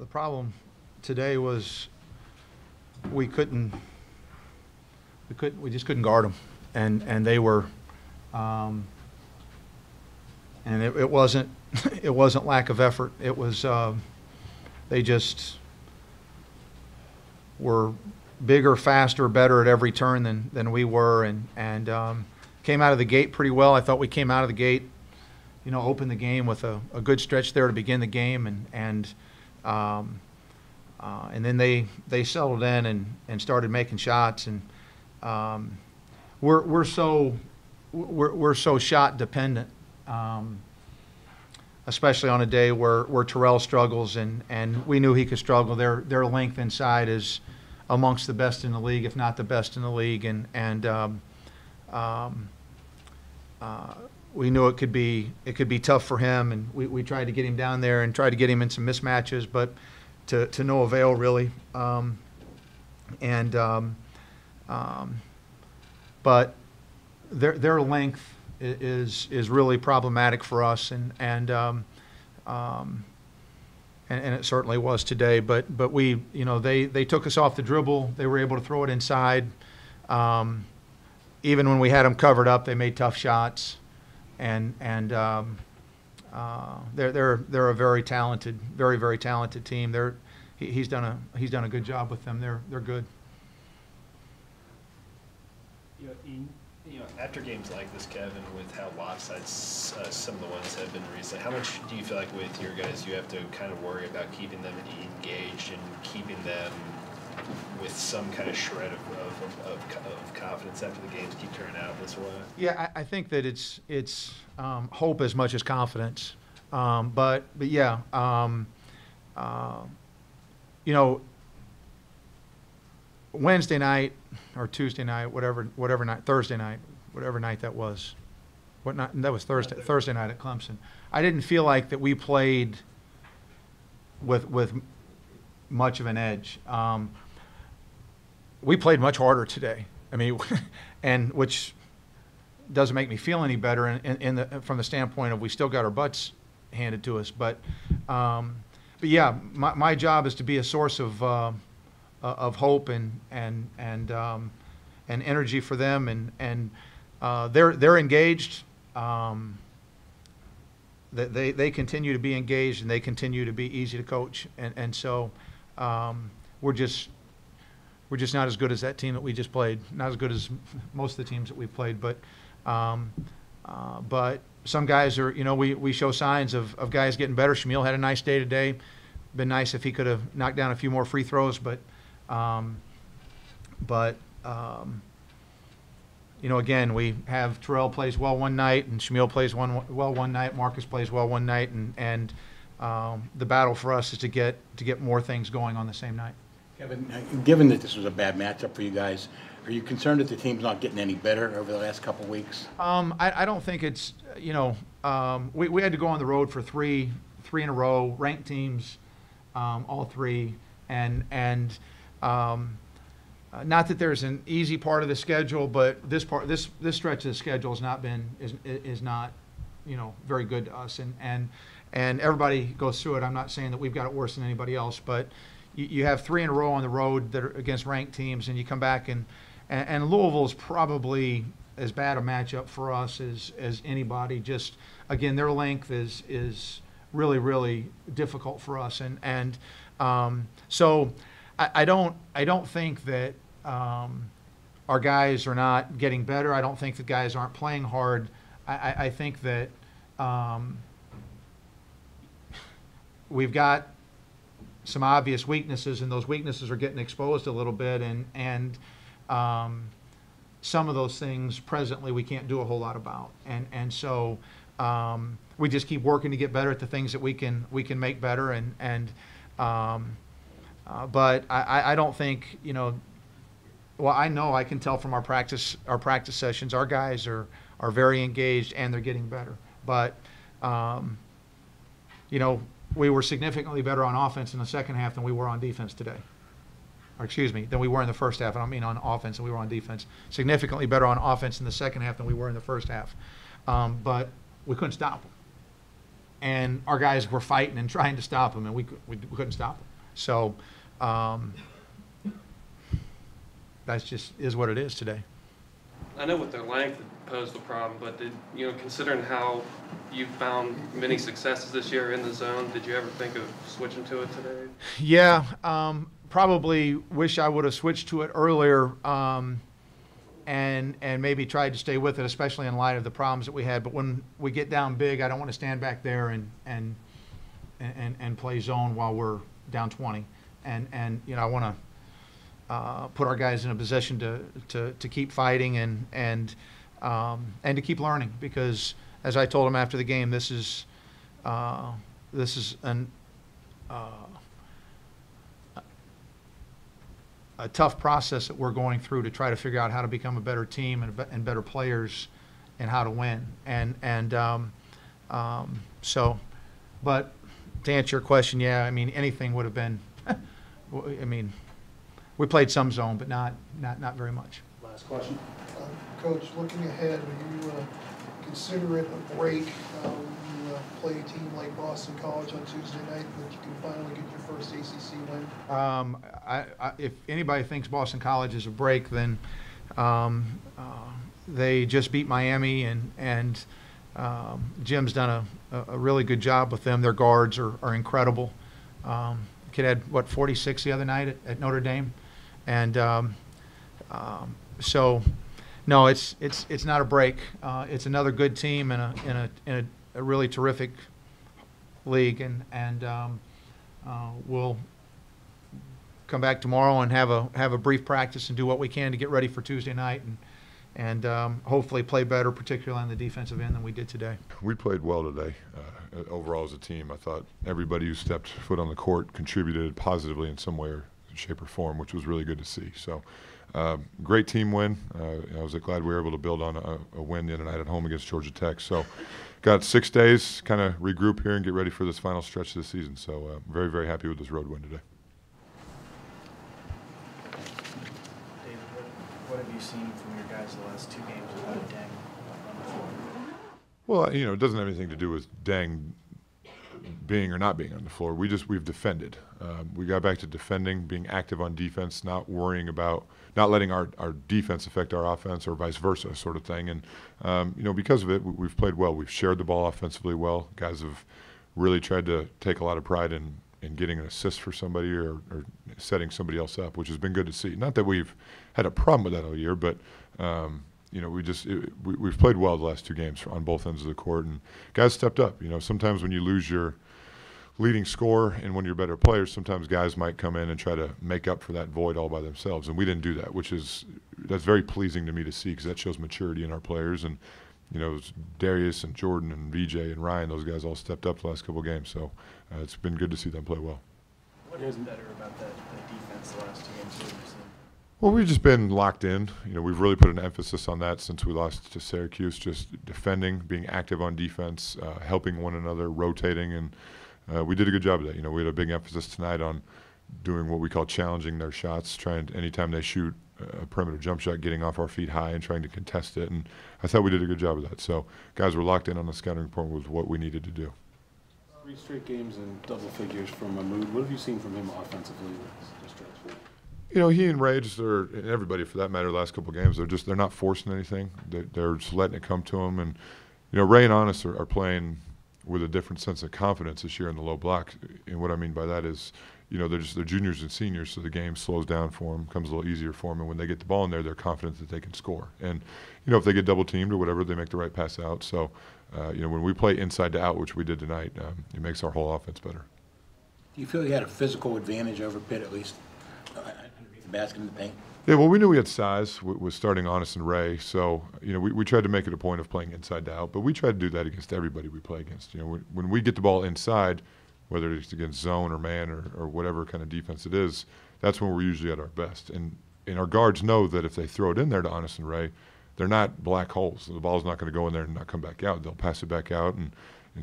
problem today was we just couldn't guard them, and they were, and it wasn't it wasn't lack of effort. It was they just were bigger, faster, better at every turn than we were, and came out of the gate pretty well. I thought we came out of the gate, opened the game with a good stretch there to begin the game, and then they settled in and started making shots, and we're so shot dependent, especially on a day where Terrell struggles, and we knew he could struggle. Their length inside is amongst the best in the league, if not the best in the league, and we knew it could be tough for him, and we tried to get him down there and tried to get him in some mismatches, but to no avail really. But their length is really problematic for us, and it certainly was today. But we, they took us off the dribble. They were able to throw it inside. Even when we had them covered up, they made tough shots, and they're a very talented, very talented team. He's done a good job with them. They're good. After games like this, Kevin, with how lopsided some of the ones have been recently, how much do you feel like with your guys you have to kind of worry about keeping them engaged and keeping them with some kind of shred of confidence after the games keep turning out this way? Yeah, I think that it's hope as much as confidence. But yeah, Wednesday night or Tuesday night, whatever night, Thursday night, whatever night that was. What night? That was Thursday night at Clemson. I didn't feel like that we played with much of an edge. We played much harder today. I mean, and which doesn't make me feel any better from the standpoint of we still got our butts handed to us. But yeah, my job is to be a source of hope and energy for them, and they're engaged. They continue to be engaged, and they continue to be easy to coach, and so we're just not as good as that team that we just played. Not as good as most of the teams that we've played, but some guys are, we show signs of guys getting better. Shamil had a nice day today. Been nice if he could have knocked down a few more free throws, but again, we have Terrell plays well one night, and Shamil plays well one night. Marcus plays well one night, and the battle for us is to get more things going on the same night. Kevin, given that this was a bad matchup for you guys, are you concerned that the team's not getting any better over the last couple of weeks? I don't think it's, we had to go on the road for three in a row, ranked teams, all three, and not that there's an easy part of the schedule, but this stretch of the schedule has not been is not very good to us, and everybody goes through it. I'm not saying that we've got it worse than anybody else, but you have 3 in a row on the road that are against ranked teams, and you come back and Louisville's probably as bad a matchup for us as anybody. Just again, their length is really difficult for us, and so I don't think that our guys are not getting better. I don't think the guys aren't playing hard. I think that we've got some obvious weaknesses, and those weaknesses are getting exposed a little bit, and some of those things presently we can't do a whole lot about, and so we just keep working to get better at the things that we can make better, but I don't think well, I know I can tell from our practice sessions, our guys are very engaged and they're getting better, but we were significantly better on offense in the second half than we were on defense today. Or excuse me, than we were in the first half. I don't mean on offense, than we were on defense. Significantly better on offense in the second half than we were in the first half. But we couldn't stop them. And our guys were fighting and trying to stop them, and we couldn't stop them. So that's just is what it is today. I know with their length it posed a problem, but considering how you found many successes this year in the zone, did you ever think of switching to it today? Yeah, probably wish I would have switched to it earlier, and maybe tried to stay with it, especially in light of the problems that we had. But when we get down big, I don't want to stand back there and play zone while we're down 20. And I want to put our guys in a position to keep fighting and to keep learning, because as I told them after the game, this is a tough process that we're going through to try to figure out how to become a better team and better players and how to win. But to answer your question, yeah, I mean, anything would have been. I mean, we played some zone, but not very much. Last question. Coach, looking ahead, would you consider it a break when you play a team like Boston College on Tuesday night, that you can finally get your first ACC win? If anybody thinks Boston College is a break, then they just beat Miami, and Jim's done a really good job with them. Their guards are incredible. Kid had 46 the other night at Notre Dame, and so no, it's not a break. It's another good team in a really terrific league, and we'll come back tomorrow and have a brief practice and do what we can to get ready for Tuesday night, and hopefully play better, particularly on the defensive end, than we did today. We played well today. Overall as a team, I thought everybody who stepped foot on the court contributed positively in some way or shape or form, which was really good to see. So great team win. I was glad we were able to build on a win the other night at home against Georgia Tech. So got 6 days, kind of regroup here and get ready for this final stretch of the season. So very, very happy with this road win today. David, what have you seen from your guys the last 2 games without a dang on the floor? Well, it doesn't have anything to do with Dang being or not being on the floor. We've defended. We got back to defending, being active on defense, not worrying about, not letting our defense affect our offense or vice versa sort of thing. And, because of it, we've played well. We've shared the ball offensively well. Guys have really tried to take a lot of pride in getting an assist for somebody or setting somebody else up, which has been good to see. Not that we've had a problem with that all year, but we've played well the last 2 games on both ends of the court, and guys stepped up. Sometimes when you lose your leading scorer and one of your better players, sometimes guys might come in and try to make up for that void all by themselves, and we didn't do that, that's very pleasing to me to see, because that shows maturity in our players. And Darius and Jordan and VJ and Ryan, those guys all stepped up the last couple of games, so it's been good to see them play well. What is better about that defense the last 2 games that you've seen? Well, we've just been locked in. We've really put an emphasis on that since we lost to Syracuse, just defending, being active on defense, helping one another, rotating, and we did a good job of that. We had a big emphasis tonight on doing what we call challenging their shots, trying anytime they shoot a perimeter jump shot, getting off our feet high and trying to contest it, and I thought we did a good job of that. So guys were locked in on the scouting report with what we needed to do. 3 straight games in double figures from Mahmoud. What have you seen from him offensively this stretch? He and Ray, and everybody for that matter, the last couple of games, they're not forcing anything. They're just letting it come to them. And, Ray and Honest are playing with a different sense of confidence this year in the low block. And what I mean by that is, they're juniors and seniors, so the game slows down for them, comes a little easier for them. And when they get the ball in there, they're confident that they can score. And, if they get double teamed or whatever, they make the right pass out. So, when we play inside to out, which we did tonight, it makes our whole offense better. Do you feel you had a physical advantage over Pitt, at least? The basket in the paint? Yeah, well, we knew we had size with starting Honest and Ray, so we tried to make it a point of playing inside to out, but we try to do that against everybody we play against. When we get the ball inside, whether it's against zone or man or whatever kind of defense it is, that's when we're usually at our best. And our guards know that if they throw it in there to Honest and Ray, they're not black holes. The ball's not going to go in there and not come back out. They'll pass it back out, and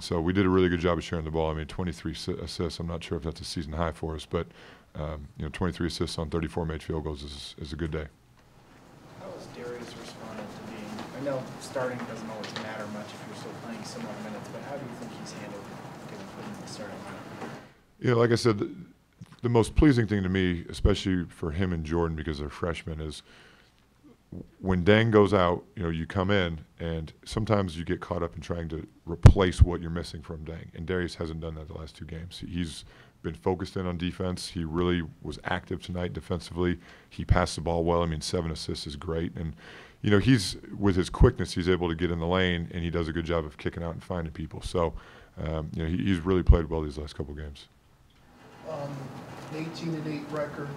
so we did a really good job of sharing the ball. 23 assists. I'm not sure if that's a season high for us, but 23 assists on 34 made field goals is a good day. How has Darius responded to being, I know starting doesn't always matter much if you're still playing similar minutes, but how do you think he's handled getting put in the starting lineup? Like I said, the most pleasing thing to me, especially for him and Jordan because they're freshmen, is when Dang goes out, you come in, and sometimes you get caught up in trying to replace what you're missing from Dang. And Darius hasn't done that the last 2 games. He's been focused in on defense. He really was active tonight defensively. He passed the ball well. 7 assists is great. And, he's, with his quickness, he's able to get in the lane, and he does a good job of kicking out and finding people. So, he's really played well these last couple games. An 18-8 record,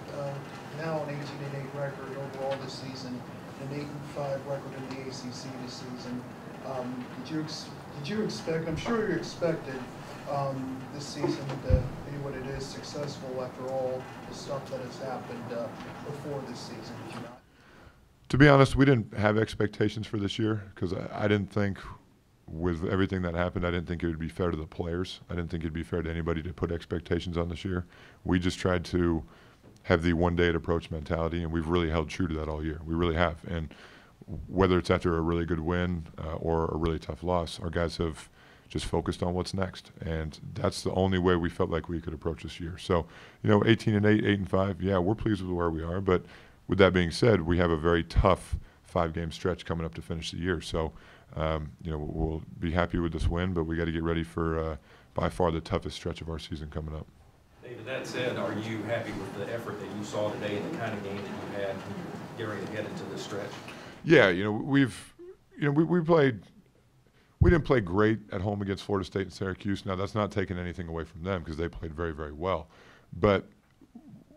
now an 18-8 record overall this season, an 8-5 record in the ACC this season. Did you expect? I'm sure you expected this season to be what it is, successful after all the stuff that has happened before this season. Did you not? To be honest, we didn't have expectations for this year because I didn't think, with everything that happened, I didn't think it would be fair to the players. I didn't think it'd be fair to anybody to put expectations on this year. We just tried to have the one-day-at-approach mentality, and we've really held true to that all year. We really have. And whether it's after a really good win or a really tough loss, our guys have just focused on what's next. And that's the only way we felt like we could approach this year. So, 18-8, 8-5, yeah, we're pleased with where we are. But with that being said, we have a very tough 5-game stretch coming up to finish the year. So, we'll be happy with this win, but we got to get ready for by far the toughest stretch of our season coming up. David, that said, are you happy with the effort that you saw today and the kind of game that you had when you get ready to head into this stretch? Yeah, we played. We didn't play great at home against Florida State and Syracuse. Now, that's not taking anything away from them because they played very, very well. But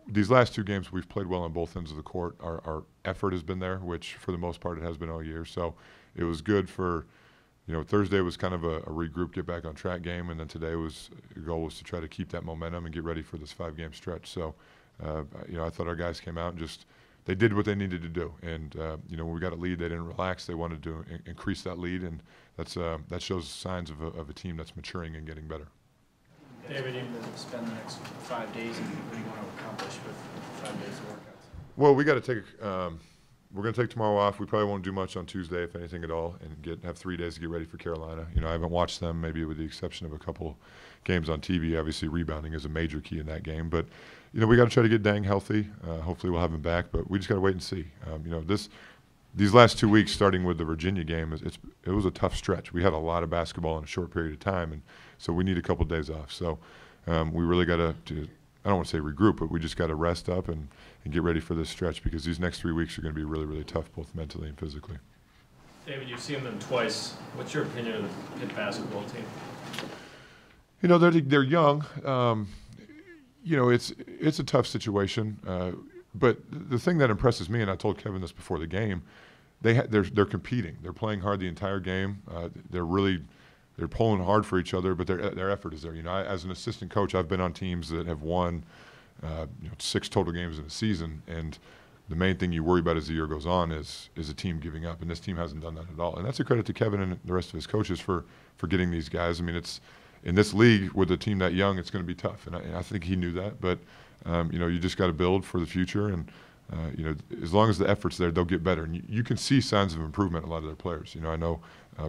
these last 2 games, we've played well on both ends of the court. Our effort has been there, which for the most part it has been all year. So it was good for, Thursday was kind of a regroup, get back on track game, and then today the goal was to try to keep that momentum and get ready for this 5-game stretch. So, I thought our guys came out and they did what they needed to do. And, when we got a lead, they didn't relax. They wanted to increase that lead, and that shows signs of a team that's maturing and getting better. David, you spend the next 5 days, and what do you want to accomplish with 5 days of workouts? Well, we got to take. We're going to take tomorrow off. We probably won't do much on Tuesday, if anything at all, and have 3 days to get ready for Carolina. I haven't watched them, maybe with the exception of a couple games on TV. Obviously, rebounding is a major key in that game. But, we got to try to get Dang healthy. Hopefully, we'll have him back. But we just got to wait and see. These last 2 weeks, starting with the Virginia game, it was a tough stretch. We had a lot of basketball in a short period of time, and so we need a couple days off. So we really got to, I don't want to say regroup, but we just got to rest up and get ready for this stretch because these next 3 weeks are going to be really, really tough, both mentally and physically. David, you've seen them twice. What's your opinion of the Pitt basketball team? They're young. It's a tough situation. But the thing that impresses me, and I told Kevin this before the game, they're competing. They're playing hard the entire game. They're pulling hard for each other, but their effort is there. As an assistant coach, I've been on teams that have won 6 total games in a season, and the main thing you worry about as the year goes on is a team giving up, and this team hasn't done that at all. And that's a credit to Kevin and the rest of his coaches for getting these guys. It's in this league with a team that young, it's going to be tough, and I think he knew that. But you just got to build for the future, and as long as the effort's there, they'll get better. And you can see signs of improvement in a lot of their players. I know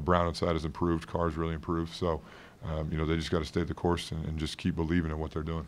Brown inside has improved, Carr's really improved. So they just got to stay the course and just keep believing in what they're doing.